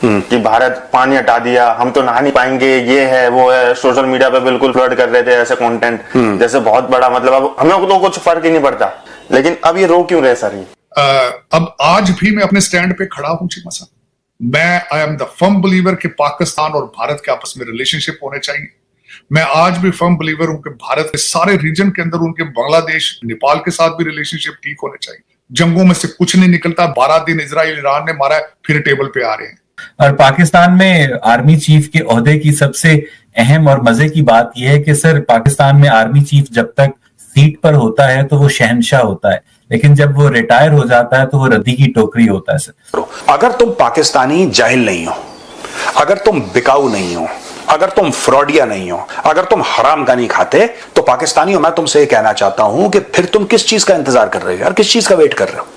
कि भारत पानी हटा दिया, हम तो नहा नहीं पाएंगे, ये है वो है। सोशल मीडिया पे बिल्कुल फ्लड कर रहे थे ऐसे कंटेंट, जैसे बहुत बड़ा, मतलब अब हमें तो कुछ फर्क ही नहीं पड़ता। लेकिन अब ये रो क्यों रहे सर? ये अब आज भी मैं अपने स्टैंड पे खड़ा हूं चीमा साहब। मैं I am the firm believer कि पाकिस्तान और भारत के आपस में रिलेशनशिप होने चाहिए। मैं आज भी फर्म बिलीवर हूं कि भारत के सारे रीजन के अंदर उनके बांग्लादेश, नेपाल के साथ भी रिलेशनशिप ठीक होने चाहिए। जंगों में से कुछ नहीं निकलता। 12 दिन इजराइल ईरान ने मारा है, फिर टेबल पे आ रहे हैं। और पाकिस्तान में आर्मी चीफ के ओहदे की सबसे अहम और मजे की बात यह है कि सर, पाकिस्तान में आर्मी चीफ जब तक सीट पर होता है तो वो शहंशाह होता है, लेकिन जब वो रिटायर हो जाता है तो वो रद्दी की टोकरी होता है सर। अगर तुम पाकिस्तानी जाहिल नहीं हो, अगर तुम बिकाऊ नहीं हो, अगर तुम फ्रॉडिया नहीं हो, अगर तुम हराम का नहीं खाते, तो पाकिस्तानियों मैं तुमसे ये कहना चाहता हूं कि फिर तुम किस चीज का इंतजार कर रहे हो यार? किस चीज का वेट कर रहे हो?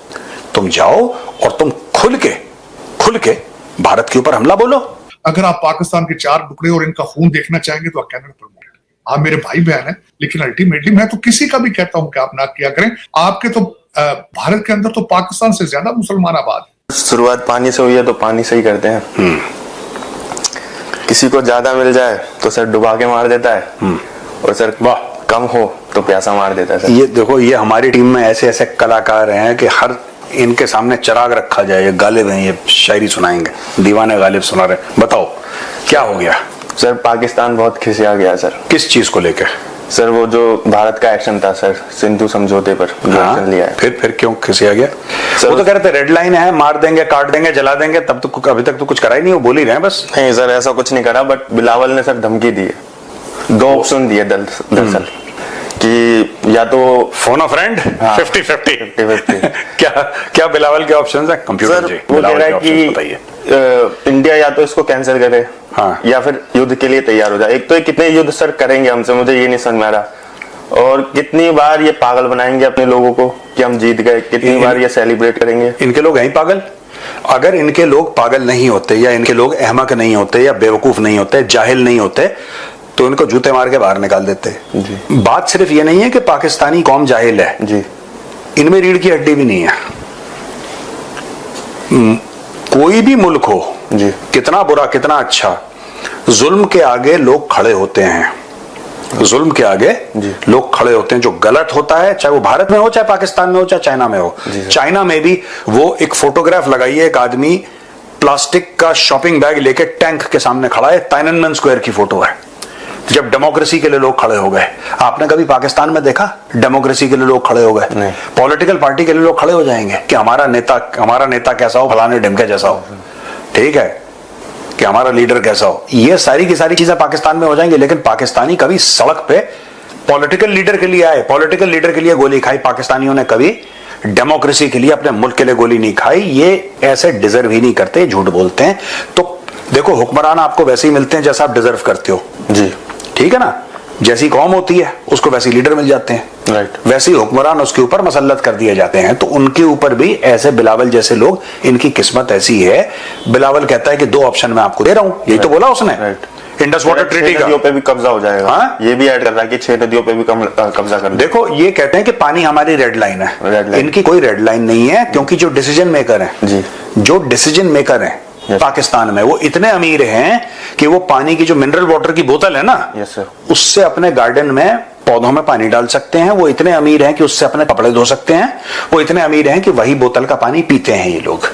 तुम जाओ और तुम खुल के भारत के ऊपर हमला बोलो। अगर आप पाकिस्तान के 4 टुकड़े और इनका खून देखना चाहेंगे तो आप कैनेडा प्रमोटेड, आप मेरे भाई बहन हैं, लेकिन अल्टीमेटली मैं तो किसी का भी कहता हूं कि आप ना किया करें। आपके तो भारत के अंदर तो पाकिस्तान से ज्यादा मुसलमान आबाद है। शुरुआत पानी से हुई है तो पानी से ही करते हैं। किसी को ज्यादा मिल जाए तो सर डुबा के मार देता है, और सर कम हो तो प्यासा मार देता है सर। ये देखो, ये हमारी टीम में ऐसे ऐसे कलाकार हैं कि हर इनके सामने चिराग रखा जाए। ये गालिब हैं, ये शायरी सुनाएंगे, दीवाने गालिब सुना रहे। बताओ क्या हो गया? सर पाकिस्तान बहुत खिसिया गया सर। किस चीज को लेकर? सर वो जो भारत का एक्शन था सर, सिंधु समझौते पर जो एक्शन लिया है। फिर क्यों खिसिया गया? वो तो कह रहे थे रेड लाइन है, मार देंगे, काट देंगे, जला देंगे। तब तो अभी तक तो कुछ करा ही नहीं, वो बोल ही रहे हैं बस। नहीं सर, ऐसा कुछ नहीं करा, बट बिलावल ने सर धमकी दी है। 2 ऑप्शन दिए दरअसल कि या तो फोन ऑफ फ्रेंड 50-50 क्या बिलावल के ऑप्शंस हैं? कंप्यूटर जी, वो कह रहा है कि इंडिया या तो इसको कैंसिल करे, हाँ, या फिर युद्ध के लिए तैयार हो जाए। एक तो ये कितने युद्ध सर करेंगे हमसे, मुझे ये नहीं समझ में आ रहा। और कितनी बार ये पागल बनाएंगे अपने लोगों को कि हम जीत गए, कितनी बार ये सेलिब्रेट करेंगे। इनके लोग हैं पागल। अगर इनके लोग पागल नहीं होते, या इनके लोग अहमक नहीं होते, या बेवकूफ नहीं होते, जाहिल नहीं होते, तो इनको जूते मार के बाहर निकाल देते। बात सिर्फ ये नहीं है कि पाकिस्तानी कौम जाहिल है जी, इनमें रीढ़ की हड्डी भी नहीं है। कोई भी मुल्क हो जी, कितना बुरा कितना अच्छा, जुल्म के आगे लोग खड़े होते हैं। जुल्म के आगे लोग खड़े होते हैं। जो गलत होता है, चाहे वो भारत में हो, चाहे पाकिस्तान में हो, चाहे चाइना में हो। चाइना में भी वो एक फोटोग्राफ लगाई है, एक आदमी प्लास्टिक का शॉपिंग बैग लेके टैंक के सामने खड़ा है, टाइननमेन स्क्वायर की फोटो है, जब डेमोक्रेसी के लिए लोग खड़े हो गए। आपने कभी पाकिस्तान में देखा डेमोक्रेसी के लिए लोग खड़े हो गए? पॉलिटिकल पार्टी के लिए लोग खड़े हो जाएंगे कि हमारा नेता कैसा हो, फलाने ढिमके जैसा हो, ठीक है, कि हमारा लीडर कैसा हो। ये सारी की सारी चीजें पाकिस्तान में हो जाएंगी। लेकिन पाकिस्तानी कभी सड़क पे पॉलिटिकल लीडर के लिए आए, पॉलिटिकल लीडर के लिए गोली खाई। पाकिस्तानियों ने कभी डेमोक्रेसी के लिए, अपने मुल्क के लिए गोली नहीं खाई। ये ऐसे डिजर्व ही नहीं करते, झूठ बोलते हैं। तो देखो, हुक्मरान आपको वैसे ही मिलते हैं जैसा आप डिजर्व करते हो जी, ठीक है ना। जैसी कौम होती है उसको वैसे लीडर मिल जाते हैं, राइट। वैसे ही हुक्मरान उसके ऊपर मसल्लत कर दिए जाते हैं। तो उनके ऊपर भी ऐसे बिलावल जैसे लोग, इनकी किस्मत ऐसी है। बिलावल कहता है कि 2 ऑप्शन मैं आपको दे रहा हूं, यही तो बोला उसने, इंडस वाटर ट्रीटी का। नदियों पे भी कब्जा हो जाएगा। हाँ? ये भी ऐड कर रहा है कि 6 नदियों पे भी कब्जा कर। देखो, ये कहते हैं कि पानी हमारी रेड लाइन है। इनकी कोई रेड लाइन नहीं है, क्योंकि जो डिसीजन मेकर है जी, जो डिसीजन मेकर है पाकिस्तान में, वो इतने अमीर हैं कि वो पानी की जो मिनरल वाटर की बोतल है ना, उससे अपने गार्डन में पौधों में पानी डाल सकते हैं। वो इतने अमीर हैं कि उससे अपने कपड़े धो सकते हैं। वो इतने अमीर हैं कि वही बोतल का पानी पीते हैं ये लोग।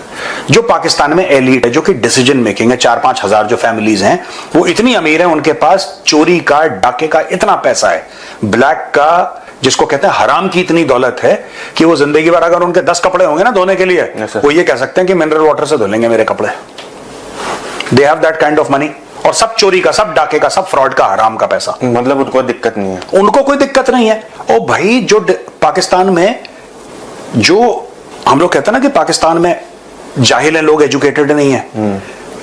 जो पाकिस्तान में एलीट है, जो कि डिसीजन मेकिंग है, 4-5 हजार जो फैमिलीज हैं, वो इतनी अमीर हैं, उनके पास चोरी का, डाके का इतना पैसा है, ब्लैक का, जिसको कहते हैं हराम की इतनी दौलत है कि वो जिंदगी भर अगर उनके 10 कपड़े होंगे ना धोने के लिए, वो ये कह सकते हैं कि मिनरल वाटर से धो लेंगे मेरे कपड़े। They have that kind of money. और सब चोरी का, सब डाके का, सब फ्रॉड का, हराम का पैसा। मतलब उनको दिक्कत नहीं है, उनको कोई दिक्कत नहीं है। ओ भाई, जो पाकिस्तान में, जो हम लोग कहते हैं ना कि पाकिस्तान में जाहिल है लोग, एजुकेटेड नहीं है,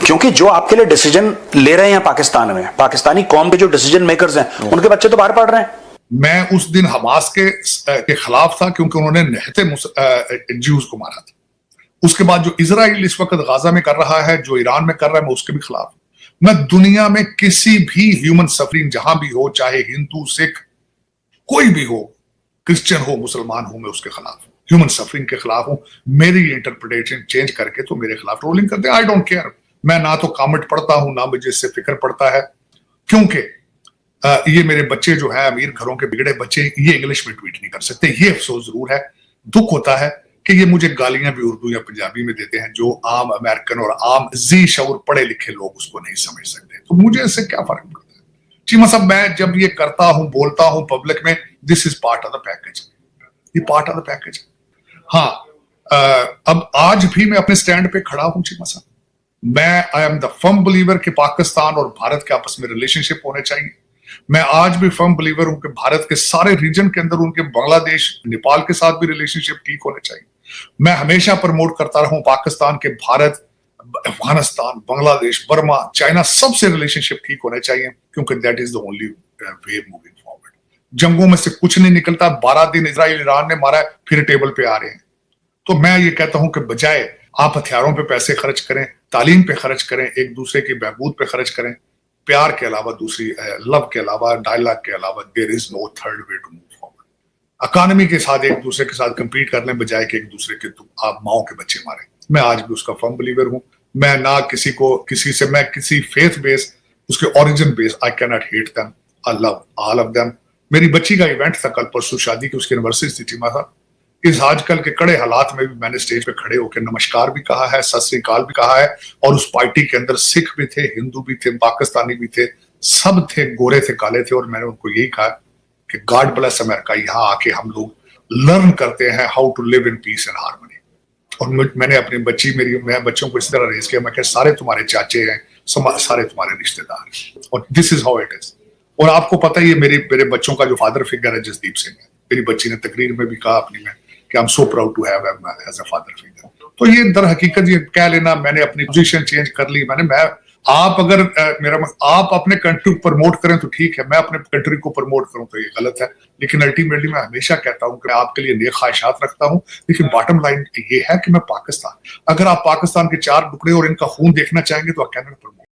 क्योंकि जो आपके लिए डिसीजन ले रहे हैं पाकिस्तान में, पाकिस्तानी कौम के जो डिसीजन मेकर्स हैं, उनके बच्चे तो बाहर पढ़ रहे हैं। मैं उस दिन हमास के खिलाफ था, क्योंकि उन्होंने निहत्ते ज्यूज को मारा था। उसके बाद जो इजराइल इस वक्त गाजा में कर रहा है, जो ईरान में कर रहा है, मैं उसके भी खिलाफ हूं। मैं दुनिया में किसी भी ह्यूमन सफरिंग जहां भी हो, चाहे हिंदू, सिख, कोई भी हो, क्रिश्चियन हो, मुसलमान हो, मैं उसके खिलाफ हूं। ह्यूमन सफरिंग के खिलाफ हूं। मेरी इंटरप्रिटेशन चेंज करके तो मेरे खिलाफ रोलिंग करते हैं। I don't care. मैं ना तो कमेंट पढ़ता हूं, ना मुझे इससे फिक्र पड़ता है, क्योंकि ये मेरे बच्चे जो है अमीर घरों के बिगड़े बच्चे, ये इंग्लिश में ट्वीट नहीं कर सकते। ये अफसोस जरूर है, दुख होता है कि ये मुझे गालियां भी उर्दू या पंजाबी में देते हैं, जो आम अमेरिकन और आम जी शऊर पढ़े लिखे लोग उसको नहीं समझ सकते। तो मुझे इससे क्या फर्क पड़ता है? चीमा साहब, मैं जब ये करता हूं, बोलता हूं पब्लिक में, this is part of the package, ये पार्ट ऑफ द पैकेज। हाँ, अब आज भी मैं अपने स्टैंड पे खड़ा हूं चीमा साहब। मैं I am the firm believer कि पाकिस्तान और भारत के आपस में रिलेशनशिप होने चाहिए। मैं आज भी फर्म बिलीवर हूं कि भारत के सारे रीजन के अंदर उनके बांग्लादेश, नेपाल के साथ भी रिलेशनशिप ठीक होने चाहिए। मैं हमेशा प्रमोट करता रहूं पाकिस्तान के भारत, अफगानिस्तान, बांग्लादेश, बर्मा, चाइना, सबसे रिलेशनशिप ठीक होने चाहिए, क्योंकि that is the only way moving forward. जंगों में से कुछ नहीं निकलता। 12 दिन इजराइल ईरान ने मारा है, फिर टेबल पे आ रहे हैं। तो मैं ये कहता हूं कि बजाय आप हथियारों पे पैसे खर्च करें, तालीम पे खर्च करें, एक दूसरे की बहबूद पे खर्च करें, प्यार के अलावा दूसरी, लव के अलावा, डायलॉग के अलावा, there is no third way to move forward. Economy के साथ एक दूसरे के साथ कंपीट करने बजाय कि एक दूसरे के आप माओ के बच्चे मारे। मैं आज भी उसका फर्म बिलीवर हूं। मैं ना किसी से मैं किसी फेथ बेस, उसके origin base, I can not hate them, I love all of them. मेरी बच्ची का इवेंट था कल परसों, शादी की, उसकी एनिवर्सरी थी था। इस आजकल के कड़े हालात में भी मैंने स्टेज पे खड़े होकर नमस्कार भी कहा है, सत श्री अकाल भी कहा है। और उस पार्टी के अंदर सिख भी थे, हिंदू भी थे, पाकिस्तानी भी थे, सब थे, गोरे थे, काले थे। और मैंने उनको यही कहा कि गॉड ब्लेस अमेरिका, यहाँ आके हम लोग लर्न करते हैं how to live in peace and harmony. और मैंने अपनी मैं बच्चों को इस तरह रेज किया, मैं सारे तुम्हारे चाचे हैं, सारे तुम्हारे रिश्तेदार हैं, और this is how it is. और आपको पता ही है मेरे बच्चों का जो फादर फिगर है जसदीप सिंह है। मेरी बच्ची ने तकरीर में भी कहा अपनी में कि I am so proud to have him as a father figure. तो ये दर हकीकत ये कह लेना, मैंने अपनी पोजीशन चेंज कर ली। आप अगर आप अपने कंट्री को प्रमोट करें तो ठीक है, मैं अपने कंट्री को प्रमोट करूं तो ये गलत है। लेकिन अल्टीमेटली मैं हमेशा कहता हूं कि मैं आपके लिए नेक ख्वाहिशात रखता हूं, लेकिन बॉटम लाइन ये है कि मैं पाकिस्तान, अगर आप पाकिस्तान के 4 टुकड़े और इनका खून देखना चाहेंगे तो आई कैन नॉट प्रमोट।